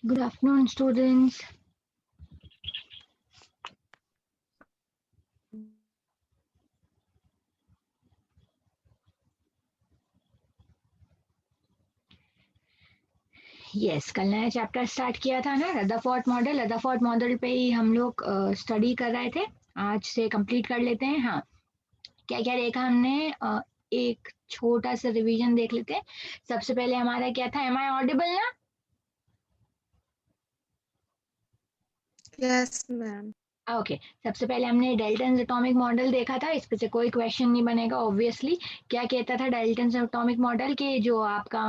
Good afternoon, students. Yes, कल नया chapter start किया था ना, रदरफोर्ड मॉडल। रदरफोर्ड मॉडल पे ही हम लोग स्टडी कर रहे थे। आज से कंप्लीट कर लेते हैं। हाँ, क्या क्या देखा हमने, एक छोटा सा रिवीजन देख लेते हैं। सबसे पहले हमारा क्या था, एम आई ऑडिबल ना? Yes ma'am. ओके, सबसे पहले हमने डाल्टन्स एटॉमिक मॉडल देखा था। इस पे से कोई क्वेश्चन नहीं बनेगा ऑब्वियसली। क्या कहता था डाल्टन्स एटॉमिक मॉडल के, जो आपका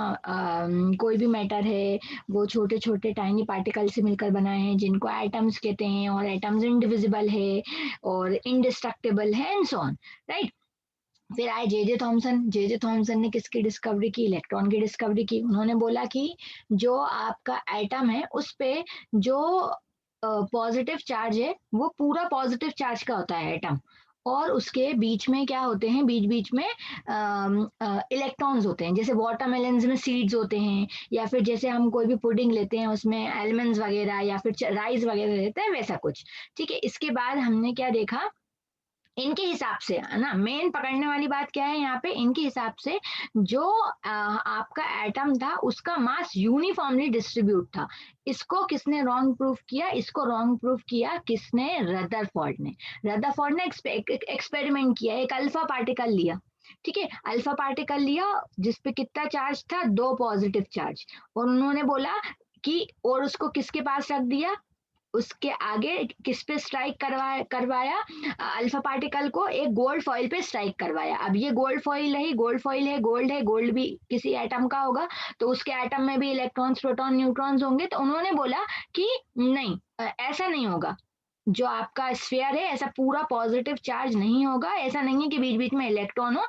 कोई भी मैटर है वो छोटे छोटे टाइनी पार्टिकल से मिलकर बनाए हैं, जिनको एटम्स कहते हैं, और एटम्स इंडिविजिबल है और इंडिस्ट्रक्टिबल है एंड सो ऑन, राइट। फिर आए जे जे थॉमसन। जे जे थॉमसन ने किसकी डिस्कवरी की? इलेक्ट्रॉन की डिस्कवरी की। उन्होंने बोला कि जो आपका एटम है उस पे जो पॉजिटिव चार्ज है वो पूरा पॉजिटिव चार्ज का होता है एटम, और उसके बीच में क्या होते हैं, बीच बीच में इलेक्ट्रॉन्स होते हैं। जैसे वाटरमेलन्स में सीड्स होते हैं, या फिर जैसे हम कोई भी पुडिंग लेते हैं उसमें एलमंड्स वगैरह या फिर राइस वगैरह लेते हैं, वैसा कुछ। ठीक है, इसके बाद हमने क्या देखा, इनके हिसाब से है ना, मेन पकड़ने वाली बात क्या है यहाँ पे, इनके हिसाब से जो आपका एटम था उसका मास यूनिफॉर्मली डिस्ट्रीब्यूट था। इसको किसने रॉन्ग प्रूफ किया? इसको रॉन्ग प्रूफ किया किसने? रदरफोर्ड ने। रदरफोर्ड ने एक्सपेरिमेंट किया, एक अल्फा पार्टिकल लिया। ठीक है, अल्फा पार्टिकल लिया जिसपे कितना चार्ज था? 2 पॉजिटिव चार्ज। और उन्होंने बोला कि, और उसको किसके पास रख दिया, उसके आगे किस पे स्ट्राइक करवाया, अल्फा पार्टिकल को एक गोल्ड फॉइल पे स्ट्राइक करवाया। अब ये गोल्ड फॉइल रही, गोल्ड फॉइल है, गोल्ड भी किसी एटम का होगा, तो उसके एटम में भी इलेक्ट्रॉन्स प्रोटॉन न्यूट्रॉन्स होंगे। तो उन्होंने बोला कि नहीं, ऐसा नहीं होगा, जो आपका स्फीयर है ऐसा पूरा पॉजिटिव चार्ज नहीं होगा, ऐसा नहीं है कि बीच बीच में इलेक्ट्रॉन हो।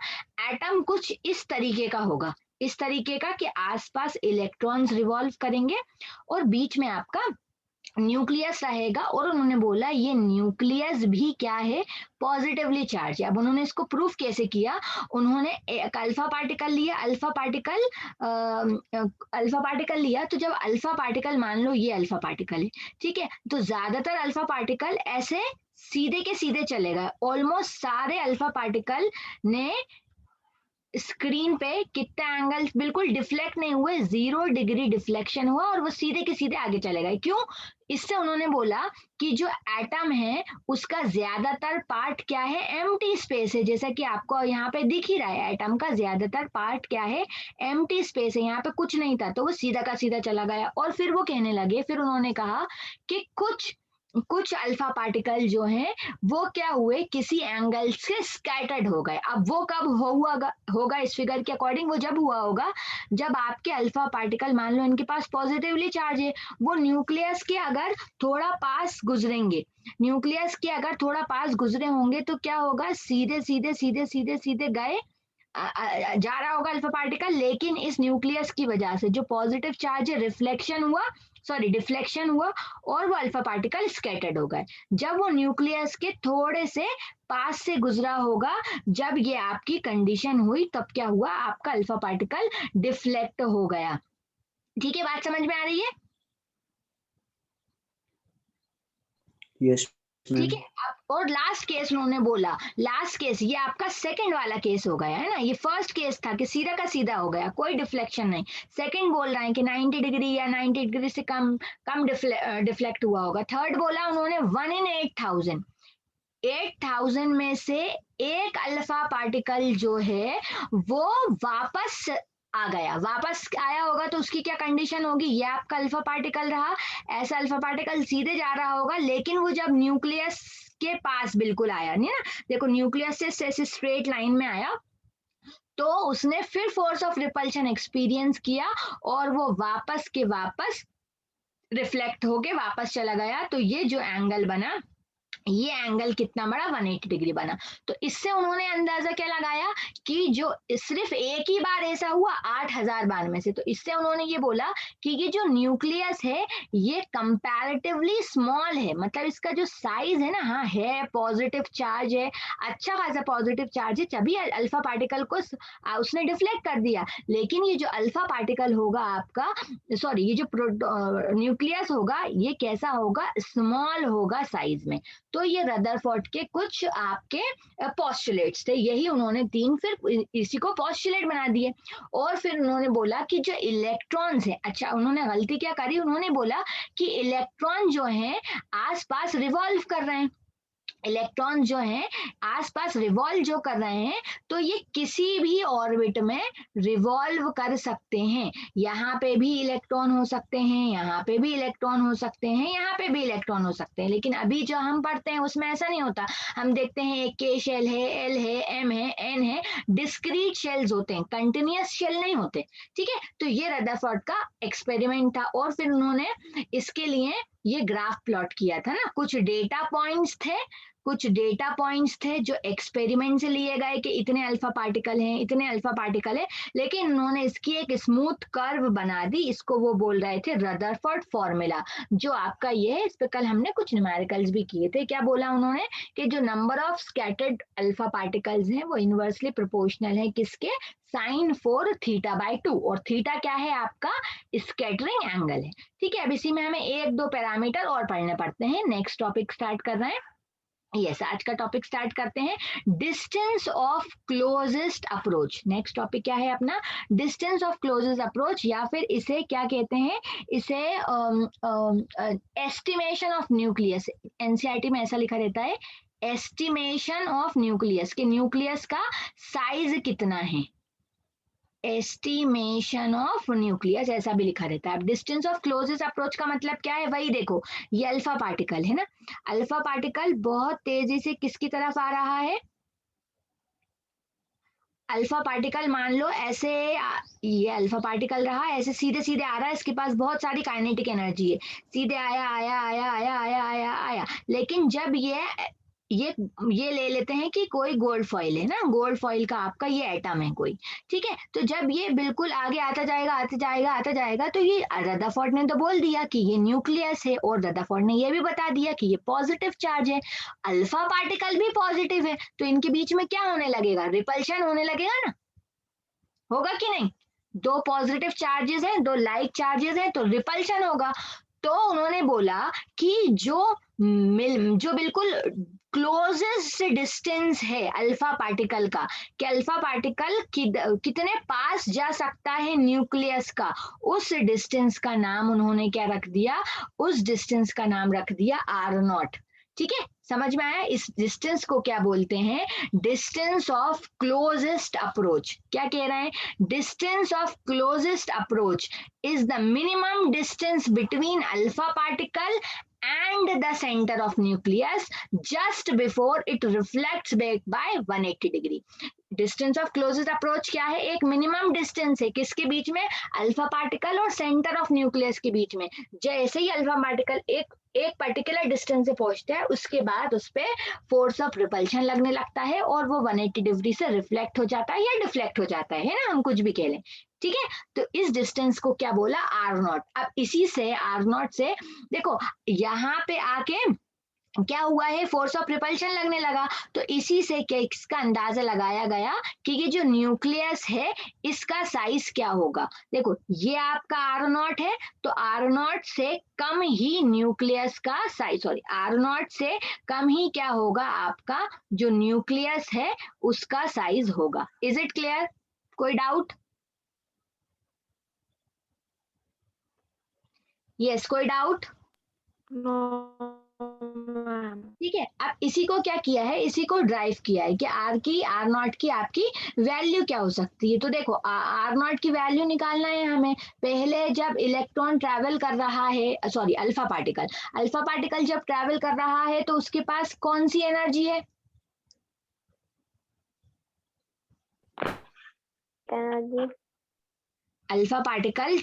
एटम कुछ इस तरीके का होगा, इस तरीके का कि आसपास इलेक्ट्रॉन्स रिवॉल्व करेंगे और बीच में आपका न्यूक्लियस रहेगा। और उन्होंने बोला ये न्यूक्लियस भी क्या है? पॉजिटिवली चार्ज है। अब उन्होंने इसको प्रूफ कैसे किया? उन्होंने एक अल्फा पार्टिकल लिया, अल्फा पार्टिकल लिया, तो जब अल्फा पार्टिकल, मान लो ये अल्फा पार्टिकल है, ठीक है, तो ज्यादातर अल्फा पार्टिकल ऐसे सीधे के सीधे चलेगा। ऑलमोस्ट सारे अल्फा पार्टिकल ने स्क्रीन पे कितने एंगल्स बिल्कुल डिफ्लेक्ट नहीं हुए, 0 डिग्री डिफ्लेक्शन हुआ, और वो सीधे के सीधे आगे चले गए। क्यों? इससे उन्होंने बोला कि जो एटम है उसका ज्यादातर पार्ट क्या है? एम्प्टी स्पेस है। जैसा कि आपको यहाँ पे दिख ही रहा है, एटम का ज्यादातर पार्ट क्या है? एम्प्टी स्पेस है, यहाँ पे कुछ नहीं था, तो वो सीधा का सीधा चला गया। और फिर वो कहने लगे, फिर उन्होंने कहा कि कुछ कुछ अल्फा पार्टिकल जो हैं वो क्या हुए, किसी एंगल से स्कैटर्ड हो गए। अब वो कब होगा इस फिगर के अकॉर्डिंग? वो जब हुआ होगा जब आपके अल्फा पार्टिकल, मान लो इनके पास पॉजिटिवली चार्ज है, वो न्यूक्लियस के अगर थोड़ा पास गुजरेंगे, न्यूक्लियस के अगर थोड़ा पास गुजरे होंगे तो क्या होगा? सीधे सीधे सीधे सीधे सीधे गए, जा रहा होगा अल्फा पार्टिकल, लेकिन इस न्यूक्लियस की वजह से जो पॉजिटिव चार्ज है रिफ्लेक्शन हुआ, सॉरी डिफ्लेक्शन हुआ, और वो अल्फा पार्टिकल स्कैटर्ड हो गए। जब वो न्यूक्लियस के थोड़े से पास से गुजरा होगा, जब ये आपकी कंडीशन हुई, तब क्या हुआ? आपका अल्फा पार्टिकल डिफ्लेक्ट हो गया। ठीक है, बात समझ में आ रही है? यस ठीक मैम। है। अब और लास्ट केस उन्होंने बोला, लास्ट केस ये आपका सेकंड वाला केस हो गया है ना। ये फर्स्ट केस था कि सीधा का सीधा हो गया, कोई डिफ्लेक्शन नहीं। सेकंड बोल रहे हैं कि 90 डिग्री या 90 डिग्री से कम कम डिफ्लेक्ट हुआ होगा। थर्ड बोला उन्होंने 1 in 8000, 8000 में से एक अल्फा पार्टिकल जो है वो वापस आ गया। वापस आया होगा तो उसकी क्या कंडीशन होगी? ये आपका अल्फा पार्टिकल रहा, ऐसा अल्फा पार्टिकल सीधे जा रहा होगा, लेकिन वो जब न्यूक्लियस के पास बिल्कुल आया नहीं ना, देखो न्यूक्लियस से ऐसे स्ट्रेट लाइन में आया, तो उसने फिर फोर्स ऑफ रिपल्शन एक्सपीरियंस किया, और वो वापस के वापस रिफ्लेक्ट होके वापस चला गया। तो ये जो एंगल बना ये एंगल कितना बड़ा 180 डिग्री बना। तो इससे उन्होंने अंदाजा क्या लगाया कि जो सिर्फ एक ही बार ऐसा हुआ 8000 बार में से, तो इससे उन्होंने ये बोला कि ये जो न्यूक्लियस है ये कंपैरेटिवली स्मॉल है, मतलब इसका जो साइज है ना, हाँ है पॉजिटिव चार्ज है, अच्छा खासा पॉजिटिव चार्ज है, तभी अल्फा पार्टिकल को उसने डिफ्लेक्ट कर दिया। लेकिन ये जो अल्फा पार्टिकल होगा आपका, सॉरी ये जो न्यूक्लियस होगा ये कैसा होगा, स्मॉल होगा साइज में। तो ये रदरफोर्ड के कुछ आपके पोस्टुलेट्स थे, यही उन्होंने तीन फिर इसी को पोस्टुलेट बना दिए। और फिर उन्होंने बोला कि जो इलेक्ट्रॉन्स है, अच्छा उन्होंने गलती क्या करी, उन्होंने बोला कि इलेक्ट्रॉन जो है आसपास रिवॉल्व कर रहे हैं, इलेक्ट्रॉन जो हैं आसपास रिवॉल्व जो कर रहे हैं, तो ये किसी भी ऑर्बिट में रिवॉल्व कर सकते हैं। यहाँ पे भी इलेक्ट्रॉन हो सकते हैं, यहाँ पे भी इलेक्ट्रॉन हो सकते हैं, यहाँ पे भी इलेक्ट्रॉन हो सकते हैं, लेकिन अभी जो हम पढ़ते हैं उसमें ऐसा नहीं होता। हम देखते हैं एक के शेल है, एल है, एम है, एन है, डिस्क्रीट शेल्स होते हैं, कंटिन्यूअस शेल नहीं होते। ठीक है, तो ये रदरफोर्ड का एक्सपेरिमेंट था। और फिर उन्होंने इसके लिए ये ग्राफ प्लॉट किया था ना, कुछ डेटा पॉइंट्स थे, कुछ डेटा पॉइंट्स थे जो एक्सपेरिमेंट से लिए गए कि इतने अल्फा पार्टिकल हैं, इतने अल्फा पार्टिकल है, लेकिन उन्होंने इसकी एक स्मूथ कर्व बना दी, इसको वो बोल रहे थे रदरफोर्ड फॉर्मूला, जो आपका ये है। इस पे कल हमने कुछ न्यूमेरिकल्स भी किए थे। क्या बोला उन्होंने कि जो number of scattered alpha particles हैं वो इनवर्सली प्रोपोर्शनल है किसके, साइन 4 थीटा बाय 2, और थीटा क्या है आपका, स्कैटरिंग एंगल है। ठीक है, अब इसी में हमें एक दो पैरामीटर और पढ़ने पड़ते हैं। नेक्स्ट टॉपिक स्टार्ट कर रहे हैं। यस, आज का टॉपिक स्टार्ट करते हैं, distance of closest approach. Next topic क्या है अपना, डिस्टेंस ऑफ क्लोजेस्ट अप्रोच, या फिर इसे क्या कहते हैं, इसे एस्टिमेशन ऑफ न्यूक्लियस। एनसीईआरटी में ऐसा लिखा रहता है, एस्टिमेशन ऑफ न्यूक्लियस, के न्यूक्लियस का साइज कितना है, एस्टिमेशन ऑफ न्यूक्लियस ऐसा भी लिखा रहता है। अब डिस्टेंस ऑफ क्लोजेस्ट अप्रोच का मतलब क्या है, वही देखो, ये अल्फा पार्टिकल है ना, अल्फा पार्टिकल बहुत तेजी से किसकी तरफ आ रहा है, अल्फा पार्टिकल मान लो ऐसे ये अल्फा पार्टिकल रहा, ऐसे सीधे सीधे आ रहा है, इसके पास बहुत सारी काइनेटिक एनर्जी है, सीधे आया आया आया आया आया आया आया, लेकिन जब ये ये ले लेते हैं कि कोई गोल्ड फॉइल है ना, गोल्ड फॉइल का आपका ये एटम है कोई, ठीक है, तो जब ये बिल्कुल आगे आता जाएगा आता जाएगा आता जाएगा, तो ये रदरफोर्ड ने तो बोल दिया कि ये न्यूक्लियस है, और रदरफोर्ड ने ये भी बता दिया कि ये पॉजिटिव चार्ज है, अल्फा पार्टिकल भी पॉजिटिव है, तो इनके बीच में क्या होने लगेगा, रिपल्शन होने लगेगा ना, होगा कि नहीं, दो पॉजिटिव चार्जेस हैं, दो लाइक चार्जेस हैं, तो रिपल्शन होगा। तो उन्होंने बोला कि जो बिल्कुल क्लोजेस्ट डिस्टेंस है अल्फा पार्टिकल का, कि अल्फा पार्टिकल कितने पास जा सकता है न्यूक्लियस का, उस डिस्टेंस का नाम उन्होंने क्या रख दिया, उस डिस्टेंस का नाम रख दिया आर नॉट। ठीक है, समझ में आया, इस डिस्टेंस को क्या बोलते हैं, डिस्टेंस ऑफ क्लोजेस्ट अप्रोच। क्या कह रहे हैं, distance of closest approach is the minimum distance between alpha particle and the center of nucleus just before it reflects back by 180 degree। Distance of closest approach क्या है, एक minimum distance है किसके बीच में, अल्फा पार्टिकल और centre of nucleus के बीच में। जैसे ही अल्फा पार्टिकल एक पर्टिकुलर डिस्टेंस से पहुंचता है, उसके बाद उस पर फोर्स ऑफ रिपल्शन लगने लगता है, और वो 180 डिग्री से रिफ्लेक्ट हो जाता है या डिफ्लेक्ट हो जाता है ना, हम कुछ भी कह लें। ठीक है, तो इस डिस्टेंस को क्या बोला, आर नॉट। अब इसी से आर नॉट से देखो यहाँ पे आके क्या हुआ है, फोर्स ऑफ रिपल्शन लगने लगा, तो इसी से क्या इसका अंदाजा लगाया गया कि ये जो न्यूक्लियस है इसका साइज क्या होगा। देखो ये आपका आर नॉट है, तो आर नॉट से कम ही न्यूक्लियस का साइज, सॉरी आर नॉट से कम ही क्या होगा आपका जो न्यूक्लियस है उसका साइज होगा। इज इट क्लियर, कोई डाउट, यस कोई डाउट, No, ma'am. ठीक है। अब इसी को क्या किया है, इसी को ड्राइव किया है कि आर नॉट की आपकी वैल्यू क्या हो सकती है। तो देखो आर नॉट की वैल्यू निकालना है हमें, पहले जब इलेक्ट्रॉन ट्रैवल कर रहा है, सॉरी अल्फा पार्टिकल जब ट्रैवल कर रहा है तो उसके पास कौन सी एनर्जी है, Energy. अल्फा पार्टिकल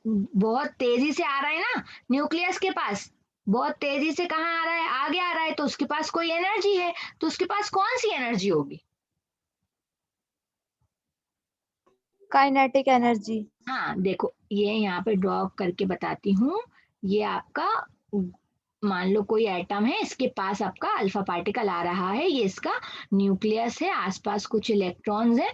बहुत तेजी से आ रहा है ना न्यूक्लियस के पास, बहुत तेजी से कहाँ आ रहा है, आगे आ रहा है, तो उसके पास कोई एनर्जी है, तो उसके पास कौन सी एनर्जी होगी? Kinetic energy. हाँ देखो, ये यहाँ पे ड्रॉ करके बताती हूँ। ये आपका, मान लो कोई एटम है, इसके पास आपका अल्फा पार्टिकल आ रहा है, ये इसका न्यूक्लियस है, आसपास कुछ इलेक्ट्रॉन्स है,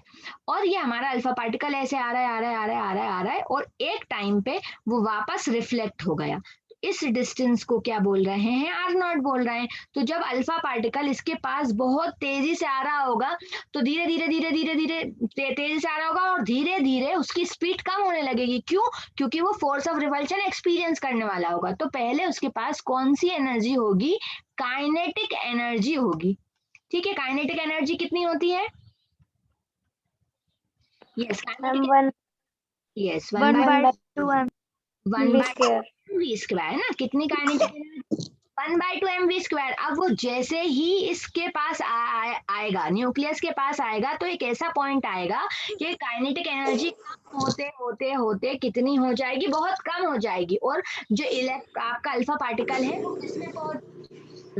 और ये हमारा अल्फा पार्टिकल ऐसे आ रहा है, आ रहा है, आ रहा है, आ रहा है, आ रहा है, और एक टाइम पे वो वापस रिफ्लेक्ट हो गया। इस डिस्टेंस को क्या बोल रहे हैं? आर नॉट बोल रहे हैं। तो जब अल्फा पार्टिकल इसके पास बहुत तेजी से आ रहा होगा, तो धीरे धीरे धीरे धीरे धीरे तेजी से आ रहा होगा, और धीरे धीरे उसकी स्पीड कम होने लगेगी। क्यों? क्योंकि वो फोर्स ऑफ रिपल्शन एक्सपीरियंस करने वाला होगा। तो पहले उसके पास कौन सी एनर्जी होगी? काइनेटिक एनर्जी होगी। ठीक है, काइनेटिक एनर्जी कितनी होती है? Yes, ma'am kinetic, 1 yes, 1 1 by by 2 m 1 v by square। V square ना। कितनी काइनेटिक एनर्जी? 1/2 mv square. अब वो जैसे ही इसके पास आएगा, न्यूक्लियस के पास आएगा, तो एक ऐसा पॉइंट आएगा कि काइनेटिक एनर्जी कम होते होते होते कितनी हो जाएगी? बहुत कम हो जाएगी। और जो आपका अल्फा पार्टिकल है वो किसमें पहुंच,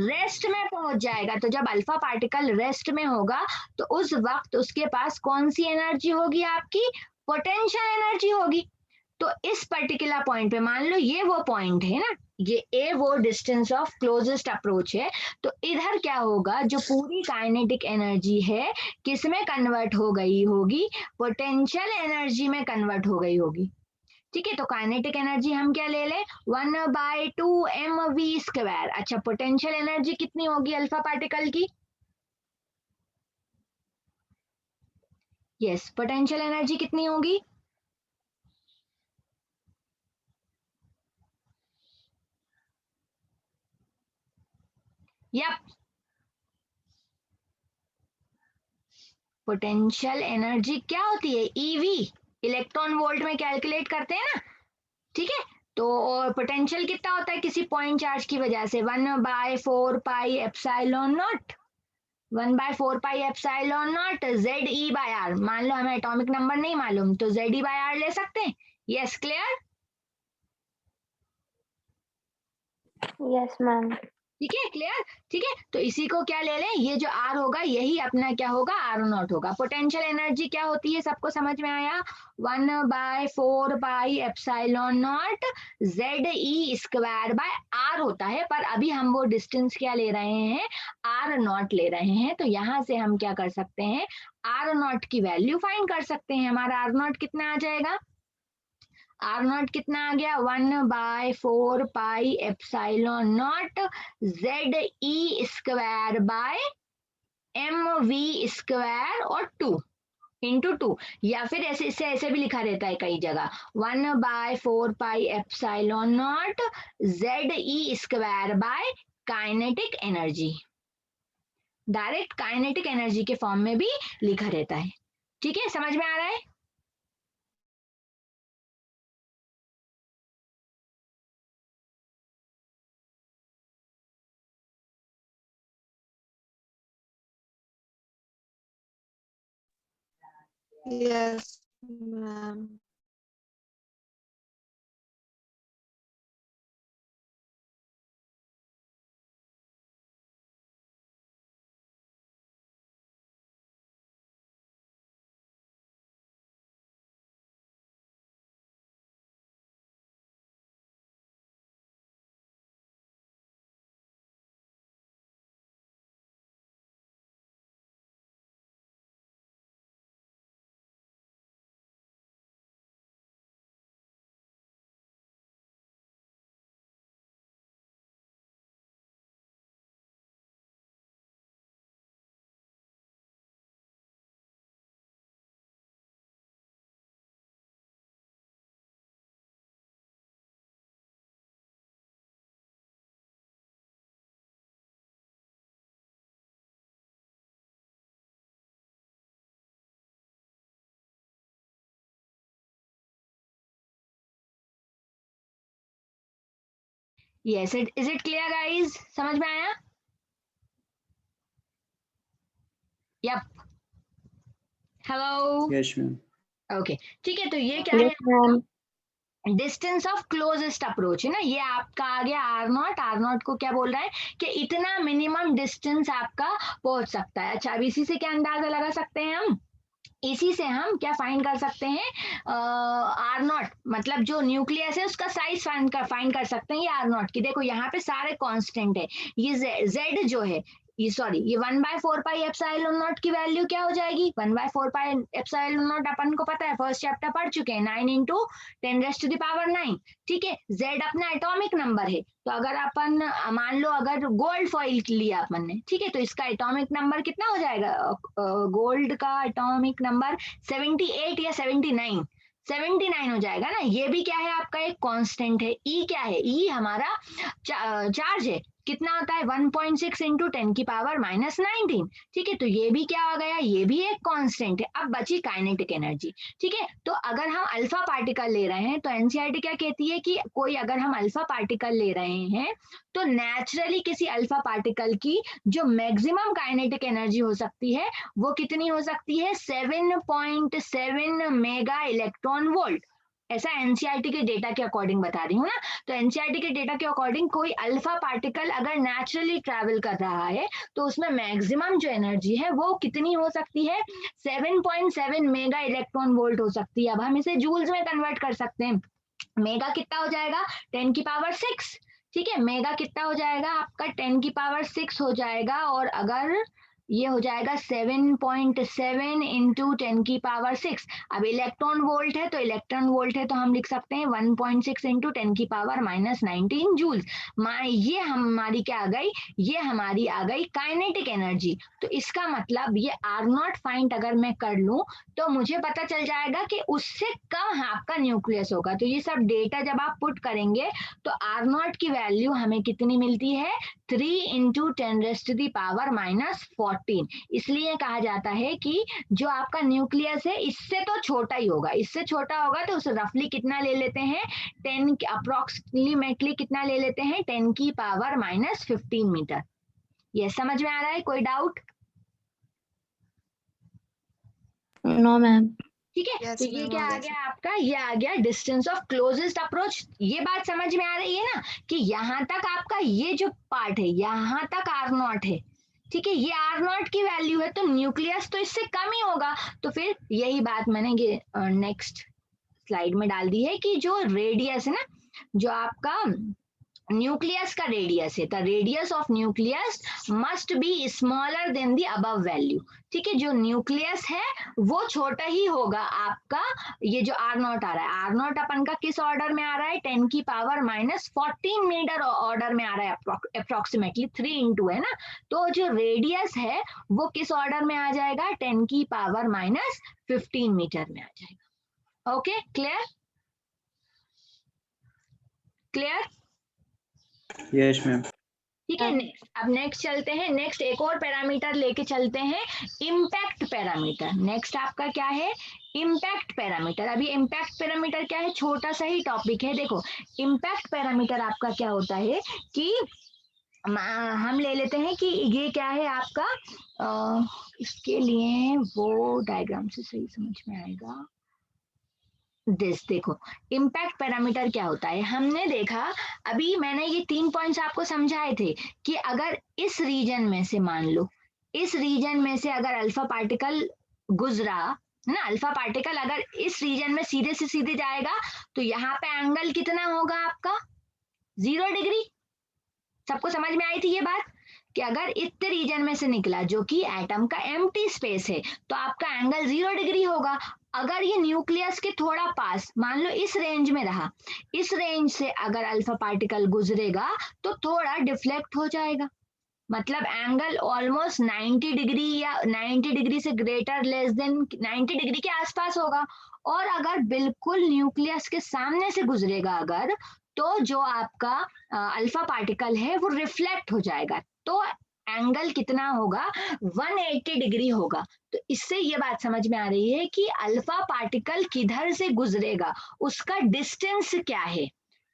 रेस्ट में पहुंच जाएगा। तो जब अल्फा पार्टिकल रेस्ट में होगा, तो उस वक्त उसके पास कौन सी एनर्जी होगी? आपकी पोटेंशियल एनर्जी होगी। तो इस पर्टिकुलर पॉइंट पे, मान लो ये वो पॉइंट है ना, ये ए वो डिस्टेंस ऑफ क्लोजेस्ट अप्रोच है, तो इधर क्या होगा? जो पूरी काइनेटिक एनर्जी है, किस में कन्वर्ट हो गई होगी? पोटेंशियल एनर्जी में कन्वर्ट हो गई होगी। ठीक है, तो काइनेटिक एनर्जी हम क्या ले लें? 1/2 mv स्क्वायर। अच्छा, पोटेंशियल एनर्जी कितनी होगी अल्फा पार्टिकल की? यस, पोटेंशियल एनर्जी कितनी होगी? यप, पोटेंशियल एनर्जी क्या होती है? ईवी, इलेक्ट्रॉन वोल्ट में कैलकुलेट करते हैं ना। ठीक है, तो पोटेंशियल कितना होता है किसी पॉइंट चार्ज की वजह से? 1/4 pi epsilon not. 1/4 pi epsilon not ZE/R। मान लो हमें एटॉमिक नंबर नहीं मालूम, तो ZE/R ले सकते हैं। Yes, clear? Yes ma'am. ठीक है, क्लियर? ठीक है, तो इसी को क्या ले लें, ये जो आर होगा यही अपना क्या होगा? आर नॉट होगा। पोटेंशियल एनर्जी क्या होती है, सबको समझ में आया? 1/4 pi epsilon naught ZE² by r होता है। पर अभी हम वो डिस्टेंस क्या ले रहे हैं? आर नॉट ले रहे हैं। तो यहाँ से हम क्या कर सकते हैं? आर नॉट की वैल्यू फाइंड कर सकते हैं। हमारा आर नॉट कितना आ जाएगा? आर नॉट कितना आ गया? 1/4 pi epsilon naught ZE² bye mv² और 2 × 2, या फिर ऐसे, इससे ऐसे भी लिखा रहता है कई जगह, 1/4 pi epsilon naught ZE² by kinetic energy. Direct kinetic energy के फॉर्म में भी लिखा रहता है। ठीक है, समझ में आ रहा है? Yes ma'am. Yes, is it clear guys? समझ में आया? Yup, hello, yes ma'am. Okay. ठीक है, तो ये क्या है? Yes ma'am. Distance of closest approach है ना, ये आपका आ गया आर नॉट। आर नॉट को क्या बोल रहा है कि इतना मिनिमम डिस्टेंस आपका पहुंच सकता है। अच्छा, अब इसी से क्या अंदाजा लगा सकते हैं हम, इसी से हम क्या फाइंड कर सकते हैं, आर नॉट मतलब जो न्यूक्लियस है उसका साइज फाइंड कर सकते हैं ये आर नॉट की। देखो यहाँ पे सारे कांस्टेंट है, ये जेड जो है, ये सॉरी ये 1/4 पाई एप्सिलॉन नॉट की वैल्यू क्या हो जाएगी, 1/4 पाई एप्सिलॉन नॉट अपन को पता है, फर्स्ट चैप्टर पढ़ चुके हैं, 9 इंटू 10⁻⁹। ठीक है, जेड अपना एटॉमिक नंबर है, तो अगर अपन मान लो अगर गोल्ड फॉइल लिया अपन ने, ठीक है, तो इसका एटॉमिक नंबर कितना हो जाएगा, गोल्ड का एटॉमिक नंबर 78 या 79, 79 हो जाएगा ना। ये भी क्या है आपका एक कांस्टेंट है। ई क्या है, ई हमारा चार्ज है, कितना होता है 1.6 इंटू 10⁻⁻19। ठीक है, तो ये भी क्या आ गया, ये भी एक कांस्टेंट है। अब बची काइनेटिक एनर्जी। ठीक है, तो अगर हम अल्फा पार्टिकल ले रहे हैं तो एनसीईआरटी क्या कहती है कि कोई अगर हम अल्फा पार्टिकल ले रहे हैं तो नेचुरली किसी अल्फा पार्टिकल की जो मैक्सिमम काइनेटिक एनर्जी हो सकती है वो कितनी हो सकती है, 7.7 मेगा इलेक्ट्रॉन वोल्ट। ऐसा एनसीईआरटी के डेटा के अकॉर्डिंग बता रही हूँ ना। तो एनसीईआरटी के डेटा के अकॉर्डिंग कोई अल्फा पार्टिकल अगर नेचुरली ट्रैवल कर रहा है तो उसमें मैक्सिमम जो एनर्जी है वो कितनी हो सकती है, 7.7 मेगा इलेक्ट्रॉन वोल्ट हो सकती है। अब हम इसे जूल्स में कन्वर्ट कर सकते हैं, मेगा कितना हो जाएगा 10⁶। ठीक है, मेगा कितना हो जाएगा आपका 10⁶ हो जाएगा, और अगर ये हो जाएगा 7.7 इंटू 10⁶। अब इलेक्ट्रॉन वोल्ट है तो इलेक्ट्रॉन वोल्ट है तो हम लिख सकते हैं 1.6 इंटू 10⁻⁻19 जूल्स। ये हमारी क्या आ गई, ये हमारी आ गई काइनेटिक एनर्जी। तो इसका मतलब ये आर नॉट फाइंड अगर मैं कर लूं तो मुझे पता चल जाएगा कि उससे कम आपका न्यूक्लियस होगा। तो ये सब डेटा जब आप पुट करेंगे तो आर नॉट की वैल्यू हमें कितनी मिलती है, 3 इंटू 10⁻⁻14। इसलिए कहा जाता है कि जो आपका न्यूक्लियस है इससे तो छोटा ही होगा, इससे छोटा होगा तो उसे रफली कितना ले लेते हैं, 10 अप्रोक्सीमेटली कितना ले लेते हैं, 10⁻⁻15 मीटर। ये समझ में आ रहा है, कोई डाउट? No ma'am. ठीक है, Yes, तो ये ma'am, क्या all आ right. गया आपका, ये आ गया डिस्टेंस ऑफ क्लोजेस्ट अप्रोच। ये बात समझ में आ रही है ना कि यहाँ तक आपका ये जो पार्ट है यहाँ तक आर नॉट है। ठीक है, ये आर नॉट की वैल्यू है तो न्यूक्लियस तो इससे कम ही होगा। तो फिर यही बात मैंने ये नेक्स्ट स्लाइड में डाल दी है कि जो रेडियस है ना, जो आपका न्यूक्लियस का रेडियस है, the radius of nucleus must be smaller than the above value. ठीक है, जो न्यूक्लियस है वो छोटा ही होगा आपका, ये जो आर नॉट आ रहा है, आर नॉट अपन का किस ऑर्डर में आ रहा है, 10⁻⁻14 मीटर ऑर्डर में आ रहा है, अप्रोक्सीमेटली 3 इंटू है ना। तो जो रेडियस है वो किस ऑर्डर में आ जाएगा, 10⁻⁻15 मीटर में आ जाएगा। Okay, clear clear? Yes ma'am. ठीक है, नेक्स्ट, अब नेक्स्ट चलते हैं, नेक्स्ट एक और पैरामीटर लेके चलते हैं, इम्पैक्ट पैरामीटर। नेक्स्ट आपका क्या है, इम्पैक्ट पैरामीटर। अभी इम्पैक्ट पैरामीटर क्या है, छोटा सा ही टॉपिक है। देखो इम्पैक्ट पैरामीटर आपका क्या होता है कि हम ले लेते हैं कि ये क्या है आपका, इसके लिए वो डायग्राम से सही समझ में आएगा। देखो इम्पैक्ट पैरामीटर क्या होता है, हमने देखा अभी मैंने ये 3 पॉइंट्स आपको समझाए थे कि अगर इस रीजन में से मान लो, इस रीजन में से अगर अल्फा पार्टिकल गुजरा है ना, अल्फा पार्टिकल अगर इस रीजन में सीधे से सीधे जाएगा तो यहाँ पे एंगल कितना होगा आपका, 0 डिग्री। सबको समझ में आई थी ये बात कि अगर इतने रीजन में से निकला जो कि एटम का एम्प्टी स्पेस है तो आपका एंगल 0 डिग्री होगा। अगर ये न्यूक्लियस के थोड़ा पास मान लो इस रेंज में रहा, इस रेंज से अगर अल्फा पार्टिकल गुजरेगा तो थोड़ा डिफ्लेक्ट हो जाएगा, मतलब एंगल ऑलमोस्ट 90 डिग्री या 90 डिग्री से ग्रेटर लेस देन 90 डिग्री के आसपास होगा। और अगर बिल्कुल न्यूक्लियस के सामने से गुजरेगा अगर, तो जो आपका अल्फा पार्टिकल है वो रिफ्लेक्ट हो जाएगा, तो एंगल कितना होगा, 180 डिग्री होगा। तो इससे ये बात समझ में आ रही है कि अल्फा पार्टिकल किधर से गुजरेगा, उसका डिस्टेंस क्या है,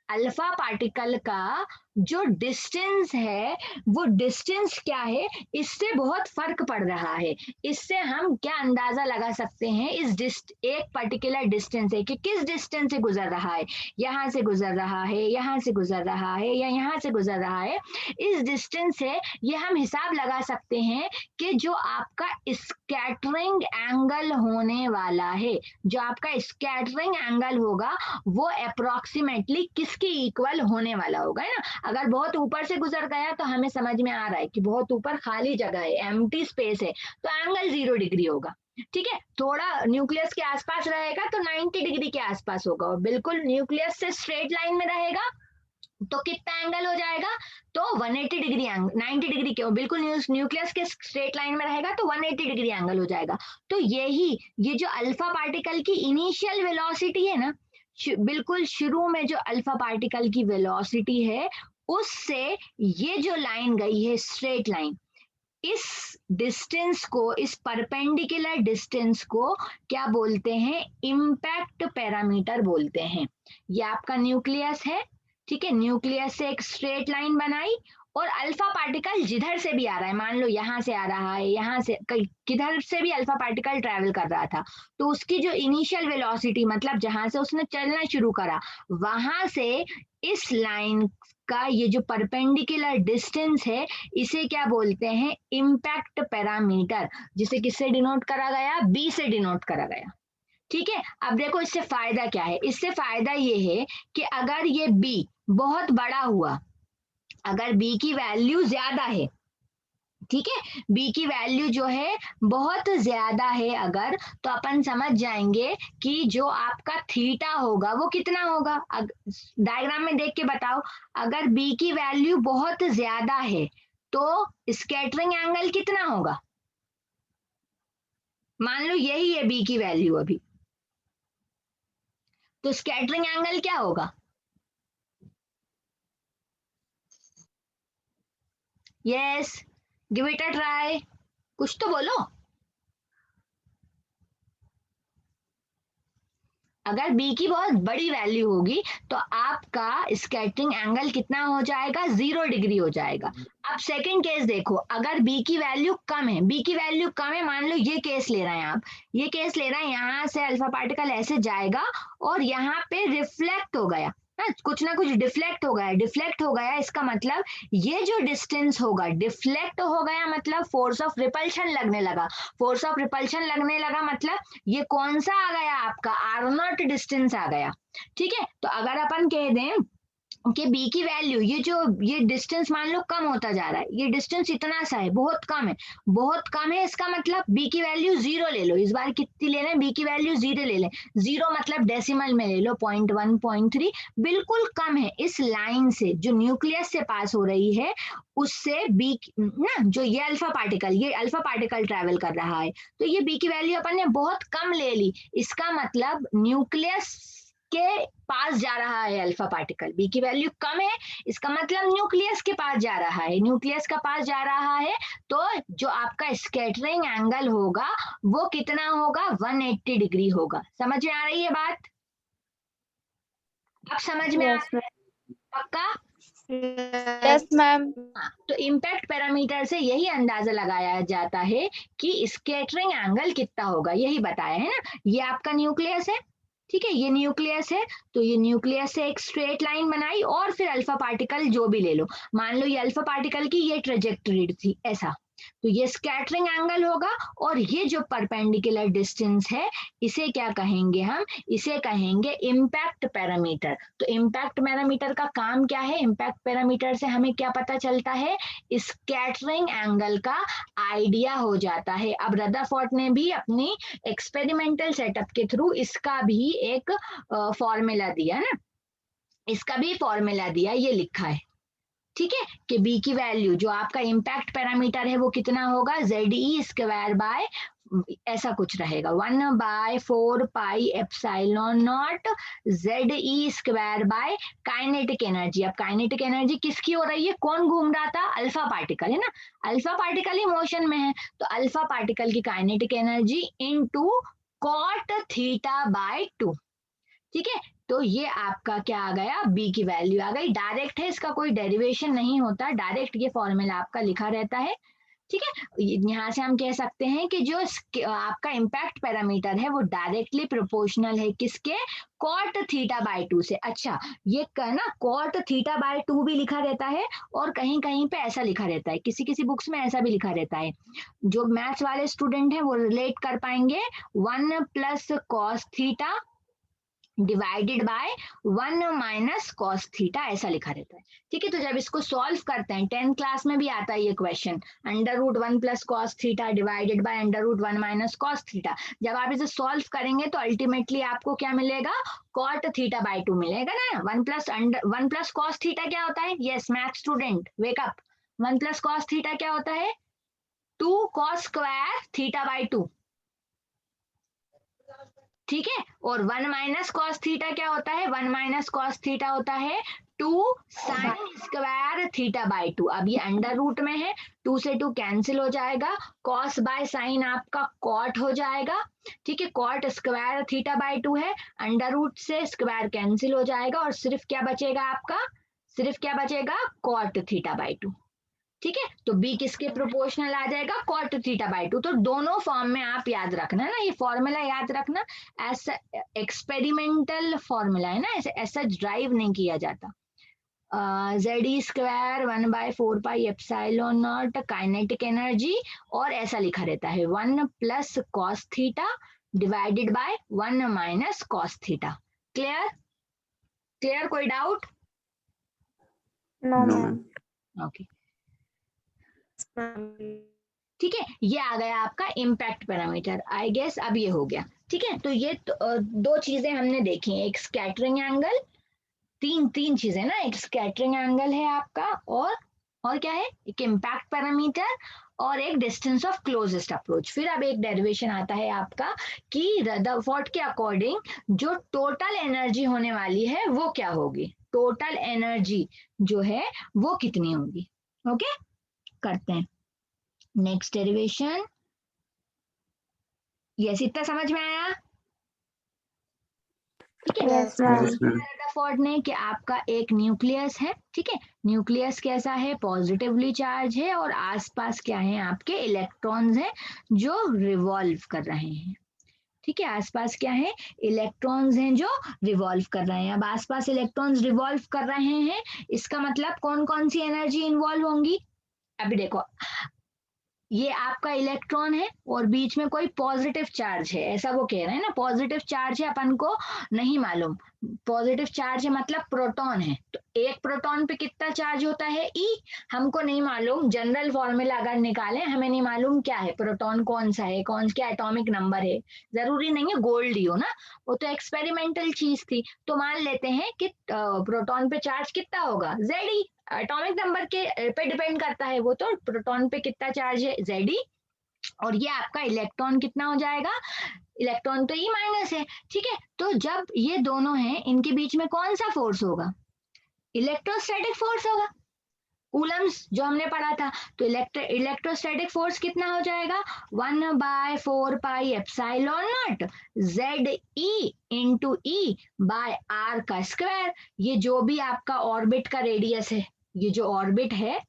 अल्फा पार्टिकल का जो डिस्टेंस है वो डिस्टेंस क्या है, इससे बहुत फर्क पड़ रहा है। इससे हम क्या अंदाजा लगा सकते हैं इस एक पर्टिकुलर डिस्टेंस है कि किस डिस्टेंस से गुजर रहा है, यहाँ से गुजर रहा है, यहाँ से गुजर रहा है, या यहाँ से गुजर रहा है। इस डिस्टेंस से ये हम हिसाब लगा सकते हैं कि जो आपका स्कैटरिंग एंगल होने वाला है, जो आपका स्कैटरिंग एंगल होगा वो अप्रोक्सीमेटली किसके इक्वल होने वाला होगा, है ना। अगर बहुत ऊपर से गुजर गया तो हमें समझ में आ रहा है कि बहुत ऊपर खाली जगह है, एम्प्टी स्पेस है, तो एंगल 0 डिग्री होगा। ठीक है, थोड़ा न्यूक्लियस के आसपास रहेगा तो 90 डिग्री के आसपास होगा, और बिल्कुल न्यूक्लियस से स्ट्रेट लाइन में रहेगा तो कितना एंगल हो जाएगा, तो 180 डिग्री, 90 डिग्री के बिल्कुल न्यूक्लियस के स्ट्रेट लाइन में रहेगा तो 180 डिग्री एंगल हो जाएगा। तो ये जो अल्फा पार्टिकल की इनिशियल वेलोसिटी है ना, बिल्कुल शुरू में जो अल्फा पार्टिकल की वेलोसिटी है उससे ये जो लाइन गई है स्ट्रेट लाइन, इस डिस्टेंस को, इस परपेंडिकुलर डिस्टेंस को क्या बोलते हैं, इम्पैक्ट पैरामीटर बोलते हैं। ये आपका न्यूक्लियस है, ठीक है, न्यूक्लियस से एक स्ट्रेट लाइन बनाई और अल्फा पार्टिकल जिधर से भी आ रहा है, मान लो यहाँ से आ रहा है, यहाँ से किधर से भी अल्फा पार्टिकल ट्रेवल कर रहा था, तो उसकी जो इनिशियल वेलोसिटी, मतलब जहां से उसने चलना शुरू करा, वहां से इस लाइन का ये जो परपेंडिकुलर डिस्टेंस है इसे क्या बोलते हैं, इम्पैक्ट पैरामीटर, जिसे किससे डिनोट करा गया, बी से डिनोट करा गया। ठीक है, अब देखो इससे फायदा क्या है, इससे फायदा ये है कि अगर ये बी बहुत बड़ा हुआ, अगर बी की वैल्यू ज्यादा है, ठीक है, बी की वैल्यू जो है बहुत ज्यादा है अगर, तो अपन समझ जाएंगे कि जो आपका थीटा होगा वो कितना होगा। डायग्राम में देख के बताओ, अगर बी की वैल्यू बहुत ज्यादा है तो स्कैटरिंग एंगल कितना होगा, मान लो यही है बी की वैल्यू अभी, तो स्कैटरिंग एंगल क्या होगा, yes, give it a try, कुछ तो बोलो। अगर b की बहुत बड़ी वैल्यू होगी तो आपका स्कैटरिंग एंगल कितना हो जाएगा, 0 डिग्री हो जाएगा। अब सेकंड केस देखो, अगर b की वैल्यू कम है, b की वैल्यू कम है, मान लो ये केस ले रहे हैं आप, ये केस ले रहे हैं, यहाँ से अल्फा पार्टिकल ऐसे जाएगा और यहाँ पे रिफ्लेक्ट हो गया कुछ ना कुछ डिफ्लेक्ट हो गया, डिफ्लेक्ट हो गया इसका मतलब ये जो डिस्टेंस होगा, डिफ्लेक्ट हो गया मतलब फोर्स ऑफ रिपल्शन लगने लगा, फोर्स ऑफ रिपल्शन लगने लगा मतलब ये कौन सा आ गया, आपका आर0 डिस्टेंस आ गया। ठीक है, तो अगर अपन कह दें कि बी की वैल्यू, ये डिस्टेंस मान लो कम होता जा रहा है, ये डिस्टेंस इतना सा है, बहुत कम है, बहुत कम है, इसका मतलब बी की वैल्यू 0 ले लो, इस बार कितनी ले लें, बी की वैल्यू 0 ले लें, 0 मतलब डेसिमल में ले लो, 0.1 0.3, बिल्कुल कम है। इस लाइन से जो न्यूक्लियस से पास हो रही है उससे बी ना, जो ये अल्फा पार्टिकल ट्रेवल कर रहा है, तो ये बी की वैल्यू अपन ने बहुत कम ले ली, इसका मतलब न्यूक्लियस के पास जा रहा है अल्फा पार्टिकल, बी की वैल्यू कम है, इसका मतलब न्यूक्लियस के पास जा रहा है, न्यूक्लियस का पास जा रहा है, तो जो आपका स्कैटरिंग एंगल होगा वो कितना होगा, 180 डिग्री होगा। समझ में आ रही है बात, अब समझ में आ Yes, रहा है पक्का। Yes ma'am. तो इम्पैक्ट पैरामीटर से यही अंदाजा लगाया जाता है कि स्कैटरिंग एंगल कितना होगा, यही बताया है ना। ये आपका न्यूक्लियस है, ठीक है, ये न्यूक्लियस है, तो ये न्यूक्लियस से एक स्ट्रेट लाइन बनाई और फिर अल्फा पार्टिकल जो भी ले लो, मान लो ये अल्फा पार्टिकल की ये ट्रेजेक्टरी थी ऐसा, तो ये स्कैटरिंग एंगल होगा, और ये जो परपेंडिकुलर डिस्टेंस है इसे क्या कहेंगे हम, इसे कहेंगे इम्पैक्ट पैरामीटर। तो इम्पैक्ट पैरामीटर का काम क्या है, इम्पैक्ट पैरामीटर से हमें क्या पता चलता है, स्कैटरिंग एंगल का आइडिया हो जाता है। अब रदरफोर्ड ने भी अपनी एक्सपेरिमेंटल सेटअप के थ्रू इसका भी एक फॉर्मूला दिया ना, इसका भी फॉर्मूला दिया, ये लिखा है, ठीक है, कि बी की वैल्यू जो आपका इम्पैक्ट पैरामीटर है वो कितना होगा, ZE² बाय ऐसा कुछ रहेगा, 1/4 pi epsilon naught ZE² by kinetic energy. अब काइनेटिक एनर्जी किसकी हो रही है, कौन घूम रहा था, अल्फा पार्टिकल है ना, अल्फा पार्टिकल ही मोशन में है, तो अल्फा पार्टिकल की काइनेटिक एनर्जी इनटू cot θ/2। ठीक है, तो ये आपका क्या आ गया, बी की वैल्यू आ गई। डायरेक्ट है, इसका कोई डेरिवेशन नहीं होता, डायरेक्ट ये फॉर्मूला आपका लिखा रहता है। ठीक है, यहाँ से हम कह सकते हैं कि जो आपका इम्पैक्ट पैरामीटर है वो डायरेक्टली प्रोपोर्शनल है किसके, कॉट थीटा बाय 2 से। अच्छा, ये ना कॉट थीटा बाय 2 भी लिखा रहता है और कहीं कहीं पे ऐसा लिखा रहता है, किसी किसी बुक्स में ऐसा भी लिखा रहता है। जो मैथ्स वाले स्टूडेंट हैं वो रिलेट कर पाएंगे, 1 plus cos theta divided by 1 minus cos theta, ऐसा लिखा रहता है। ठीक है, तो जब इसको सॉल्व करते हैं, 10th क्लास में भी आता है ये question, under root 1 plus cos theta divided by under root 1 minus cos theta. जब आप इसे सॉल्व करेंगे तो अल्टीमेटली आपको क्या मिलेगा, कॉट थीटा बाय 2 मिलेगा ना। 1 प्लस कॉस थीटा क्या होता है, yes math student wake up, 1 plus cos theta क्या होता है, 2 कॉस स्क्वायर थीटा बाय 2। ठीक है, और 1 माइनस कॉस थीटा क्या होता है, 1 माइनस कॉस थीटा होता है 2 साइन स्क्वायर थीटा बाय 2। अब ये अंडर रूट में है, 2 से 2 कैंसिल हो जाएगा, कॉस बाय साइन आपका कॉट हो जाएगा। ठीक है, कॉट स्क्वायर थीटा बाय 2 है, अंडर रूट से स्क्वायर कैंसिल हो जाएगा और सिर्फ क्या बचेगा आपका, सिर्फ क्या बचेगा, कॉट थीटा बाय 2। ठीक है, तो बी किसके प्रोपोर्शनल आ जाएगा, कॉट थीटा बाय 2। तो दोनों फॉर्म में आप याद रखना ना, ये फॉर्मूला याद रखना, ऐसा एक्सपेरिमेंटल फॉर्मूला है ना, ऐसे ऐसा ड्राइव नहीं किया जाता। Z e square 1/4 pi epsilon not kinetic energy, और ऐसा लिखा रहता है 1 plus cos theta divided by 1 minus cos theta. Clear, clear, कोई doubt? No, No, ma'am. ma'am. Okay, ठीक है, ये आ गया आपका इम्पैक्ट पैरामीटर, आई गेस अब ये हो गया। ठीक है, तो ये दो चीजें हमने देखी, एक स्कैटरिंग एंगल, तीन तीन चीजें ना, एक स्कैटरिंग एंगल है आपका, और क्या है, एक इम्पैक्ट पैरामीटर और एक डिस्टेंस ऑफ क्लोजेस्ट अप्रोच। फिर अब एक डेरिवेशन आता है आपका कि रदरफोर्ड के अकॉर्डिंग जो टोटल एनर्जी होने वाली है वो क्या होगी, टोटल एनर्जी जो है वो कितनी होगी। ओके, करते हैं नेक्स्ट डेरिवेशन। यस, इतना समझ में आया? ठीक है, Yes, ma'am. Yes, ma'am. Rutherford ने कि आपका एक न्यूक्लियस है। ठीक है, न्यूक्लियस कैसा है, पॉजिटिवली चार्ज है और आसपास क्या है आपके इलेक्ट्रॉन्स हैं जो रिवॉल्व कर रहे हैं। ठीक है, आसपास क्या है, इलेक्ट्रॉन्स हैं जो रिवॉल्व कर रहे हैं। अब आसपास इलेक्ट्रॉन्स रिवॉल्व कर रहे हैं, इसका मतलब कौन कौन सी एनर्जी इन्वॉल्व होंगी। अभी देखो, ये आपका इलेक्ट्रॉन है और बीच में कोई पॉजिटिव चार्ज है, ऐसा वो कह रहे हैं ना, पॉजिटिव चार्ज है, अपन को नहीं मालूम पॉजिटिव चार्ज है मतलब प्रोटॉन है, तो एक प्रोटॉन पे कितना चार्ज होता है, ई, हमको नहीं मालूम, जनरल फॉर्मूला अगर निकालें हमें नहीं मालूम क्या है प्रोटॉन, कौन सा है, कौन क्या एटॉमिक नंबर है, जरूरी नहीं है गोल्ड ही हो ना, वो तो एक्सपेरिमेंटल चीज थी। तो मान लेते हैं कि प्रोटॉन पे चार्ज कितना होगा, जेड, एटॉमिक नंबर के पे डिपेंड करता है वो, तो प्रोटॉन पे कितना चार्ज है, जेड, और ये आपका इलेक्ट्रॉन कितना हो जाएगा, इलेक्ट्रॉन तो ई माइनस है। ठीक है, तो जब ये दोनों हैं इनके बीच में कौन सा फोर्स होगा, इलेक्ट्रोस्टैटिक फोर्स होगा, कूलम्स जो हमने पढ़ा था। तो इलेक्ट्रोस्टैटिक फोर्स कितना हो जाएगा, 1/4 pi epsilon naught Z E into E by R का स्क्वायर। ये जो भी आपका ऑर्बिट का रेडियस है, ये जो ऑर्बिट है,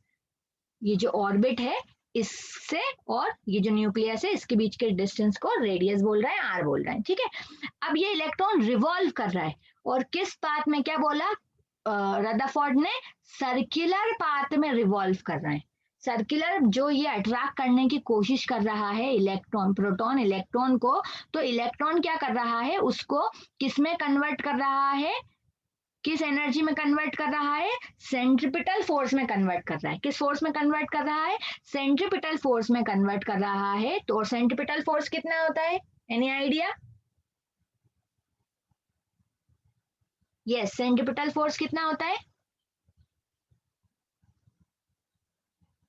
ये जो ऑर्बिट है इससे और ये जो न्यूक्लियस है इसके बीच के डिस्टेंस को रेडियस बोल रहे हैं, आर बोल रहे हैं। ठीक है, अब ये इलेक्ट्रॉन रिवॉल्व कर रहा है और किस पाथ में, क्या बोला रदरफोर्ड ने, सर्कुलर पाथ में रिवॉल्व कर रहे हैं। सर्कुलर, जो ये अट्रैक्ट करने की कोशिश कर रहा है इलेक्ट्रॉन, प्रोटॉन इलेक्ट्रॉन को, तो इलेक्ट्रॉन क्या कर रहा है, उसको किस में कन्वर्ट कर रहा है, किस एनर्जी में कन्वर्ट कर रहा है, सेंट्रिपिटल फोर्स में कन्वर्ट कर रहा है। किस फोर्स में कन्वर्ट कर रहा है, सेंट्रिपिटल फोर्स में कन्वर्ट कर रहा है। तो सेंट्रिपिटल फोर्स कितना होता है, any idea? Yes, centripetal force कितना होता है,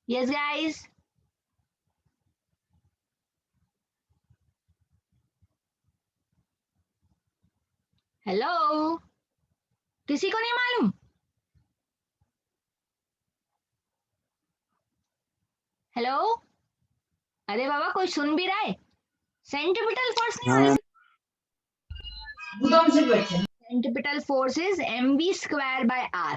यस गाइस, हेलो, किसी को नहीं मालूम? हेलो, अरे बाबा कोई सुन भी रहा है, सेंट्रिपिटल फोर्स नहीं हाँ मालूम? Ma'am. Centripetal force is mv square by r।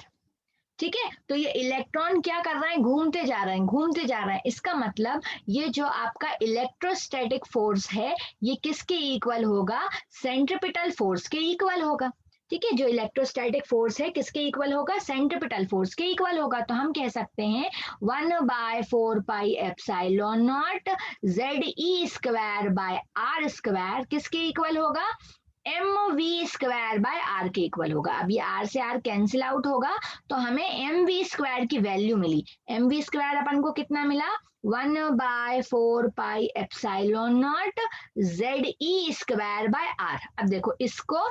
ठीक है, तो ये इलेक्ट्रॉन क्या कर रहा है, घूमते जा रहे हैं, घूमते जा रहा है। इसका मतलब ये जो आपका इलेक्ट्रोस्टैटिक फोर्स है ये किसके इक्वल होगा, सेंट्रीपिटल फोर्स के इक्वल होगा। ठीक है, जो इलेक्ट्रोस्टैटिक फोर्स है किसके इक्वल होगा, सेंट्रीपिटल फोर्स के इक्वल होगा। तो हम कह सकते हैं 1/4 pi epsilon not ZE square by R square किसके इक्वल होगा, mv स्क्वायर बाय r के इक्वल होगा। अब ये r से r कैंसिल आउट होगा तो हमें mv स्क्वायर की वैल्यू मिली। mv स्क्वायर अपन को कितना मिला, 1/4 pi epsilon not ZE square by r। अब देखो इसको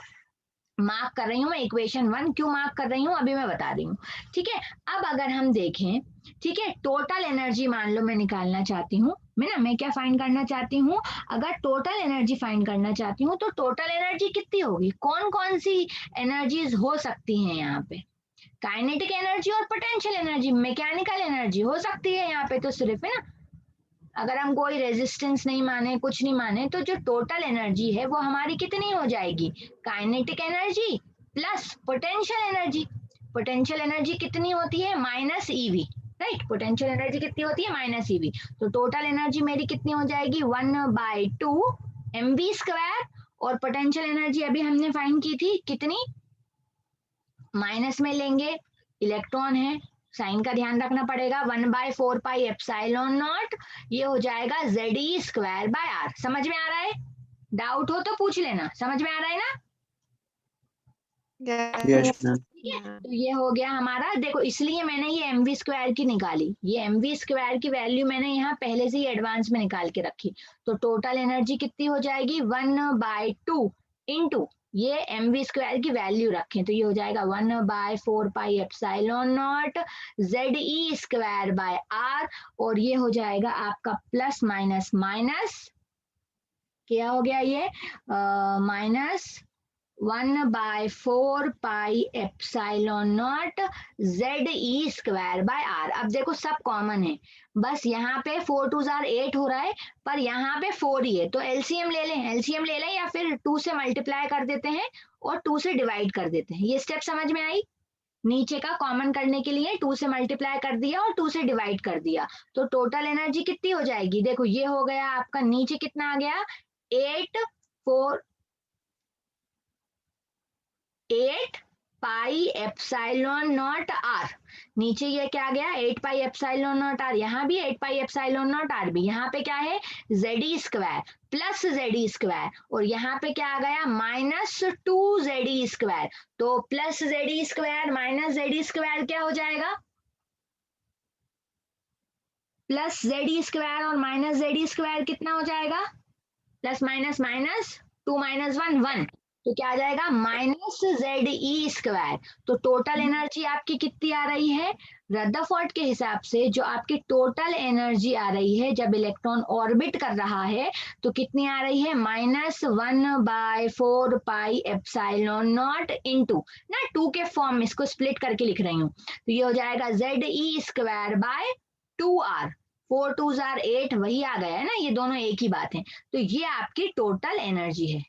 मार्क कर रही हूँ मैं, इक्वेशन 1 क्यों मार्क कर रही हूँ अभी मैं बता रही हूँ। ठीक है, अब अगर हम देखें, ठीक है, टोटल एनर्जी मान लो मैं निकालना चाहती हूँ, मैं क्या फाइंड करना चाहती हूँ, अगर टोटल एनर्जी फाइंड करना चाहती हूँ तो टोटल एनर्जी कितनी होगी, कौन कौन सी एनर्जीज हो सकती हैं यहाँ पे, काइनेटिक एनर्जी और पोटेंशियल एनर्जी, मैकेनिकल एनर्जी हो सकती है यहाँ पे तो सिर्फ, है ना। अगर हम कोई रेजिस्टेंस नहीं माने, कुछ नहीं माने, तो जो टोटल एनर्जी है वो हमारी कितनी हो जाएगी, kinetic energy plus potential energy. Potential energy कितनी होती है, -ev, राइट। पोटेंशियल एनर्जी कितनी होती है, -ev। तो टोटल एनर्जी मेरी कितनी हो जाएगी, 1/2 mv स्क्वायर, और पोटेंशियल एनर्जी अभी हमने फाइंड की थी कितनी, माइनस में लेंगे, इलेक्ट्रॉन है, साइन का ध्यान रखना पड़ेगा, 1/4 पाई एप्सिलॉन नॉट, ये हो जाएगा ZE स्क्वायर बाय r। समझ में आ रहा है, डाउट हो तो पूछ लेना, समझ में आ रहा है ना। Yes, ma'am. ठीक है, तो ये हो गया हमारा, देखो इसलिए मैंने ये mv स्क्वायर की निकाली, ये mv स्क्वायर की वैल्यू मैंने यहाँ पहले से ही एडवांस में निकाल के रखी। तो टोटल एनर्जी कितनी हो जाएगी, 1/2 इंटू ये mv स्क्वायर की वैल्यू रखें तो ये हो जाएगा 1/4 pi epsilon not ZE square by r, और ये हो जाएगा आपका प्लस माइनस माइनस, क्या हो गया ये, minus 1/4 pi epsilon not ZE square by r। अब देखो सब कॉमन है, बस यहाँ पे 4 2 8 हो रहा है, पर यहाँ पे 4 ही है, तो एलसीएम ले लें, एलसीएम ले लें, या फिर 2 से मल्टीप्लाई कर देते हैं और 2 से डिवाइड कर देते हैं। ये स्टेप समझ में आई, नीचे का कॉमन करने के लिए 2 से मल्टीप्लाई कर दिया और 2 से डिवाइड कर दिया, तो टोटल एनर्जी कितनी हो जाएगी, देखो ये हो गया आपका, नीचे कितना आ गया, 8 पाई एप्सिलॉन नॉट r, नीचे ये क्या गया, 8 पाई एप्सिलॉन नॉट r, यहाँ भी 8 पाई एप्सिलॉन नॉट r भी, यहाँ पे क्या है, ZE square plus ZE square, और यहाँ पे क्या आ गया, -2 ZE स्क्वायर। तो plus ZE square minus ZE square क्या हो जाएगा, प्लस ZE स्क्वायर और माइनस ZE स्क्वायर कितना हो जाएगा, प्लस माइनस माइनस 2 - 1 1, तो क्या आ जाएगा, -ZE स्क्वायर। तो टोटल एनर्जी आपकी कितनी आ रही है, रदरफोर्ड के हिसाब से जो आपकी टोटल एनर्जी आ रही है जब इलेक्ट्रॉन ऑर्बिट कर रहा है तो कितनी आ रही है, -1/4 पाई एप्सिलॉन नॉट इंटू ना 2 के फॉर्म में इसको स्प्लिट करके लिख रही हूँ, तो ये हो जाएगा ZE स्क्वायर बाय 2r। 4 2 8 वही आ गया है ना, ये दोनों एक ही बात है। तो ये आपकी टोटल एनर्जी है।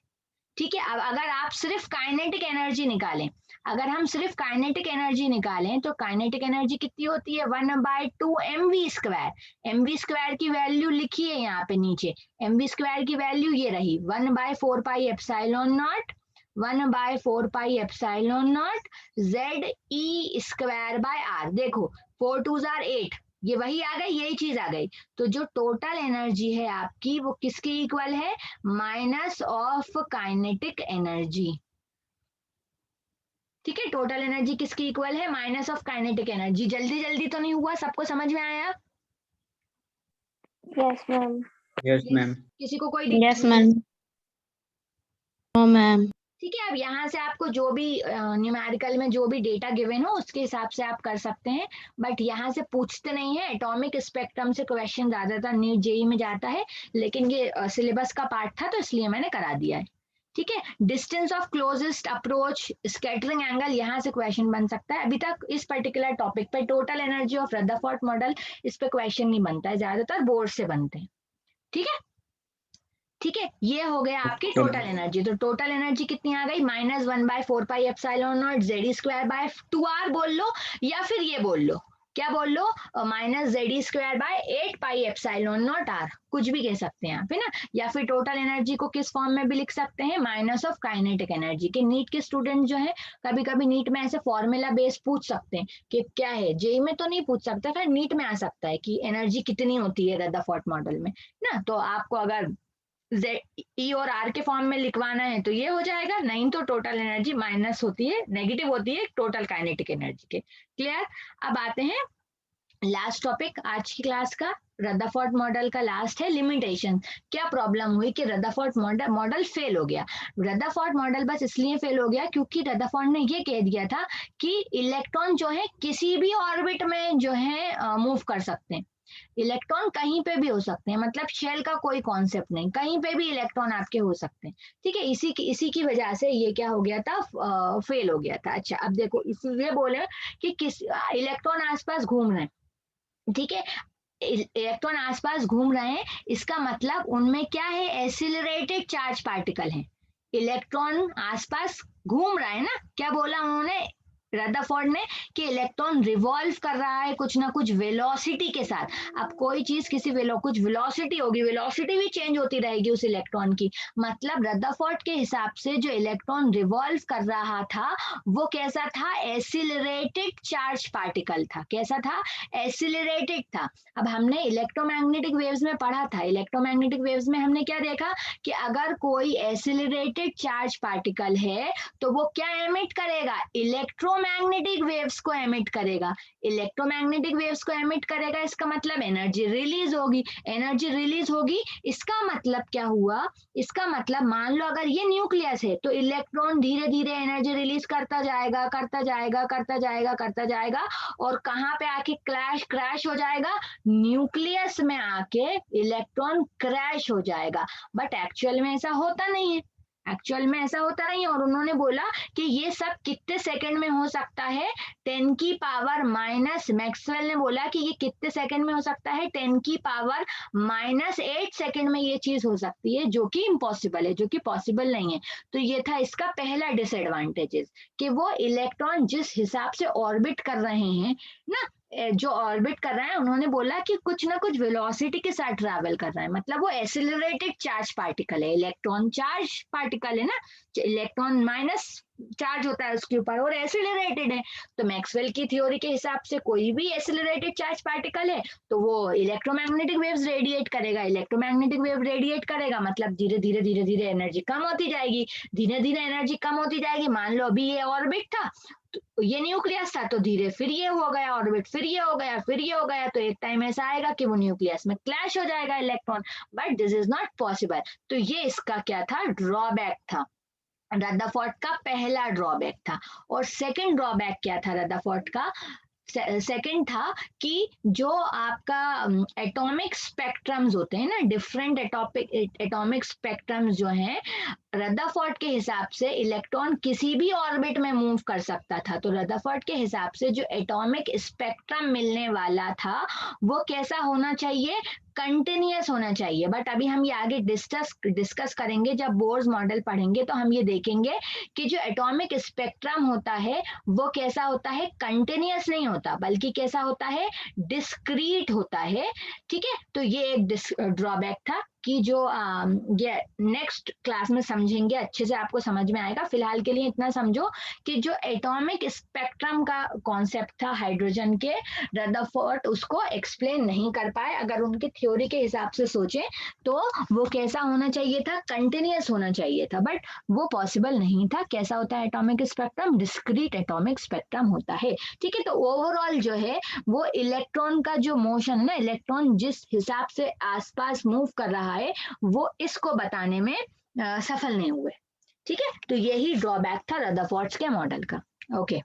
ठीक है, अब अगर आप सिर्फ काइनेटिक एनर्जी निकालें, अगर हम सिर्फ काइनेटिक एनर्जी निकालें तो काइनेटिक एनर्जी कितनी होती है, 1/2 mv स्क्वायर। mv स्क्वायर की वैल्यू लिखिए यहाँ पे नीचे, mv स्क्वायर की वैल्यू ये रही 1/4 pi epsilon not, 1/4 pi epsilon not ZE square by r। देखो 4 2 8, ये वही आ गई, यही चीज आ गई। तो जो टोटल एनर्जी है आपकी वो किसके इक्वल है, माइनस ऑफ काइनेटिक एनर्जी। ठीक है, टोटल एनर्जी किसकी इक्वल है, माइनस ऑफ काइनेटिक एनर्जी। जल्दी जल्दी तो नहीं हुआ, सबको समझ में आया, Yes, ma'am. Yes, ma'am. किसी को कोई Yes, दिक्कत, ma'am. No, ma'am. ठीक है। अब यहाँ से आपको जो भी न्यूमेरिकल में जो भी डेटा गिवन हो उसके हिसाब से आप कर सकते हैं, बट यहाँ से पूछते नहीं है। एटॉमिक स्पेक्ट्रम से क्वेश्चन ज्यादातर नीट जेई में जाता है, लेकिन ये सिलेबस का पार्ट था तो इसलिए मैंने करा दिया है। ठीक है, distance of closest approach, scattering angle, यहाँ से क्वेश्चन बन सकता है। अभी तक इस पर्टिकुलर टॉपिक पे total energy of Rutherford model, इस पे क्वेश्चन नहीं बनता है, ज्यादातर बोर्ड से बनते हैं। ठीक है, ठीक है, ये हो गया आपकी टोटल एनर्जी। तो टोटल एनर्जी कितनी आ गई, -1/4πε0 बोल लो, या फिर ये बोल लो, क्या बोल लो, -8πε0 कुछ भी कह सकते हैं आप, है ना। या फिर टोटल एनर्जी को किस फॉर्म में भी लिख सकते हैं, माइनस ऑफ काइनेटिक एनर्जी। के नीट के स्टूडेंट जो है कभी कभी नीट में ऐसे फॉर्मूला बेस पूछ सकते हैं कि क्या है, जेई में तो नहीं पूछ सकता, फिर नीट में आ सकता है कि एनर्जी कितनी होती है रदरफोर्ड मॉडल में ना। तो आपको अगर ई और आर के फॉर्म में लिखवाना है तो ये हो जाएगा, नहीं तो टोटल एनर्जी माइनस होती है, नेगेटिव होती है टोटल काइनेटिक एनर्जी के। क्लियर। अब आते हैं लास्ट टॉपिक आज की क्लास का, रदरफोर्ड मॉडल का लास्ट है लिमिटेशन। क्या प्रॉब्लम हुई कि रदरफोर्ड मॉडल फेल हो गया। रदरफोर्ड मॉडल बस इसलिए फेल हो गया क्योंकि रदरफोर्ड ने ये कह दिया था कि इलेक्ट्रॉन जो है किसी भी ऑर्बिट में जो है मूव कर सकते हैं। इलेक्ट्रॉन कहीं पे भी हो सकते हैं, मतलब शेल का कोई कॉन्सेप्ट नहीं, कहीं पे भी इलेक्ट्रॉन आपके हो सकते हैं। ठीक है, इसी की वजह से ये क्या हो गया था, फेल हो गया था। अच्छा, अब देखो इसलिए बोले कि किस इलेक्ट्रॉन आसपास घूम रहे हैं, ठीक है, इलेक्ट्रॉन आसपास घूम रहे हैं, इसका मतलब उनमें क्या है, एसिलरेटेड चार्ज पार्टिकल है। इलेक्ट्रॉन आसपास घूम रहा है ना, क्या बोला उन्होंने रदरफोर्ड ने, कि इलेक्ट्रॉन रिवॉल्व कर रहा है कुछ ना कुछ वेलोसिटी के साथ। अब कोई चीज किसी कुछ वेलोसिटी होगी, वेलोसिटी भी चेंज होती रहेगी उस इलेक्ट्रॉन की। मतलब रदरफोर्ड के हिसाब से जो इलेक्ट्रॉन रिवॉल्व कर रहा था वो कैसा था, एसिलरेटेड चार्ज पार्टिकल था। कैसा था, एसिलरेटेड था। अब हमने इलेक्ट्रोमैग्नेटिक वेव्स में पढ़ा था, इलेक्ट्रोमैग्नेटिक वेव्स में हमने क्या देखा कि अगर कोई एसिलरेटेड चार्ज पार्टिकल है तो वो क्या एमिट करेगा, इलेक्ट्रोमैग्नेटिक वेव्स को एमिट करेगा। इलेक्ट्रोमैग्नेटिक वेव्स को एमिट करेगा, इसका मतलब एनर्जी रिलीज होगी। एनर्जी रिलीज होगी, इसका मतलब क्या हुआ, इसका मतलब मान लो अगर ये न्यूक्लियस है तो इलेक्ट्रॉन धीरे धीरे एनर्जी रिलीज करता जाएगा, करता जाएगा, करता जाएगा, करता जाएगा, और कहाँ पे आके क्रैश हो जाएगा, न्यूक्लियस में आके इलेक्ट्रॉन क्रैश हो जाएगा। बट एक्चुअल में ऐसा होता नहीं है, एक्चुअल में ऐसा होता नहीं है। और उन्होंने बोला कि ये सब कितने सेकंड में हो सकता है, 10 की पावर माइनस, मैक्सवेल ने बोला कि ये कितने सेकंड में हो सकता है, 10 की पावर -8 सेकंड में ये चीज हो सकती है, जो कि इम्पॉसिबल है, जो कि पॉसिबल नहीं है। तो ये था इसका पहला डिसएडवांटेजेस, कि वो इलेक्ट्रॉन जिस हिसाब से ऑर्बिट कर रहे हैं ना, जो ऑर्बिट कर रहा है, उन्होंने बोला कि कुछ ना कुछ वेलोसिटी के साथ ट्रैवल कर रहा है, मतलब वो एसिलरेटेड चार्ज पार्टिकल है। इलेक्ट्रॉन चार्ज पार्टिकल है ना, इलेक्ट्रॉन माइनस चार्ज होता है उसके ऊपर और एसिलरेटेड है। तो मैक्सवेल की थ्योरी के हिसाब से कोई भी एसिलरेटेड चार्ज पार्टिकल है तो वो इलेक्ट्रोमैग्नेटिक वेव्स रेडिएट करेगा। इलेक्ट्रोमैग्नेटिक वेव रेडिएट करेगा मतलब धीरे धीरे धीरे धीरे एनर्जी कम होती जाएगी, धीरे धीरे एनर्जी कम होती जाएगी। मान लो अभी ये ऑर्बिट था, तो ये न्यूक्लियस था, तो धीरे फिर ये हो गया ऑर्बिट, फिर ये हो गया, फिर ये हो गया, तो एक टाइम ऐसा आएगा कि वो न्यूक्लियस में क्लैश हो जाएगा electron. But this is not possible. तो ये इसका क्या था, ड्रॉबैक था, रदरफोर्ड का पहला ड्रॉबैक था। और सेकंड ड्रॉबैक क्या था रदरफोर्ड का, सेकंड था कि जो आपका एटॉमिक स्पेक्ट्रम्स होते हैं ना, डिफरेंट एटॉमिक स्पेक्ट्रम्स जो हैं, रदरफोर्ड के हिसाब से इलेक्ट्रॉन किसी भी ऑर्बिट में मूव कर सकता था। तो रदरफोर्ड के हिसाब से जो एटॉमिक स्पेक्ट्रम मिलने वाला था वो कैसा होना चाहिए, कंटिन्यूअस होना चाहिए। बट अभी हम ये आगे डिस्कस करेंगे, जब बोर्स मॉडल पढ़ेंगे तो हम ये देखेंगे कि जो एटॉमिक स्पेक्ट्रम होता है वो कैसा होता है, कंटिन्यूअस नहीं होता, बल्कि कैसा होता है, डिस्क्रीट होता है। ठीक है, तो ये एक ड्रॉबैक था कि जो ये नेक्स्ट क्लास में समझेंगे, अच्छे से आपको समझ में आएगा। फिलहाल के लिए इतना समझो कि जो एटॉमिक स्पेक्ट्रम का कॉन्सेप्ट था हाइड्रोजन के, रदरफोर्ड उसको एक्सप्लेन नहीं कर पाए। अगर उनके थ्योरी के हिसाब से सोचे तो वो कैसा होना चाहिए था, कंटिन्यूअस होना चाहिए था, बट वो पॉसिबल नहीं था। कैसा होता है atomic spectrum, discrete atomic spectrum होता है। ठीक है, तो ओवरऑल जो है वो इलेक्ट्रॉन का जो मोशन है ना, इलेक्ट्रॉन जिस हिसाब से आसपास मूव कर रहा है वो इसको बताने में सफल नहीं हुए। ठीक है, तो यही ड्रॉबैक था रदरफोर्ड के मॉडल का। ओके,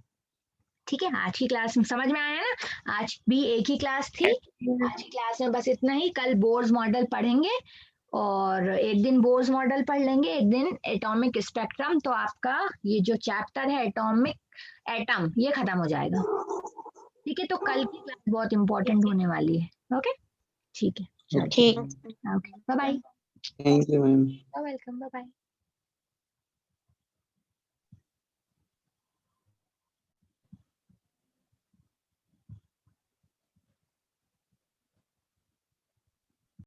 ठीक है, आज की क्लास में समझ में आया ना, आज भी एक ही क्लास थी, आज की क्लास में बस इतना ही। कल बोर्स मॉडल पढ़ेंगे और एक दिन बोर्स मॉडल पढ़ लेंगे, एक दिन एटॉमिक स्पेक्ट्रम। तो आपका ये जो चैप्टर है एटॉमिक एटम, ये खत्म हो जाएगा। ठीक है, तो कल की क्लास बहुत इंपॉर्टेंट होने वाली है। ओके, ठीक है, चलो, ठीक। Okay, bye bye. Thank you, ma'am. You're welcome. Bye bye.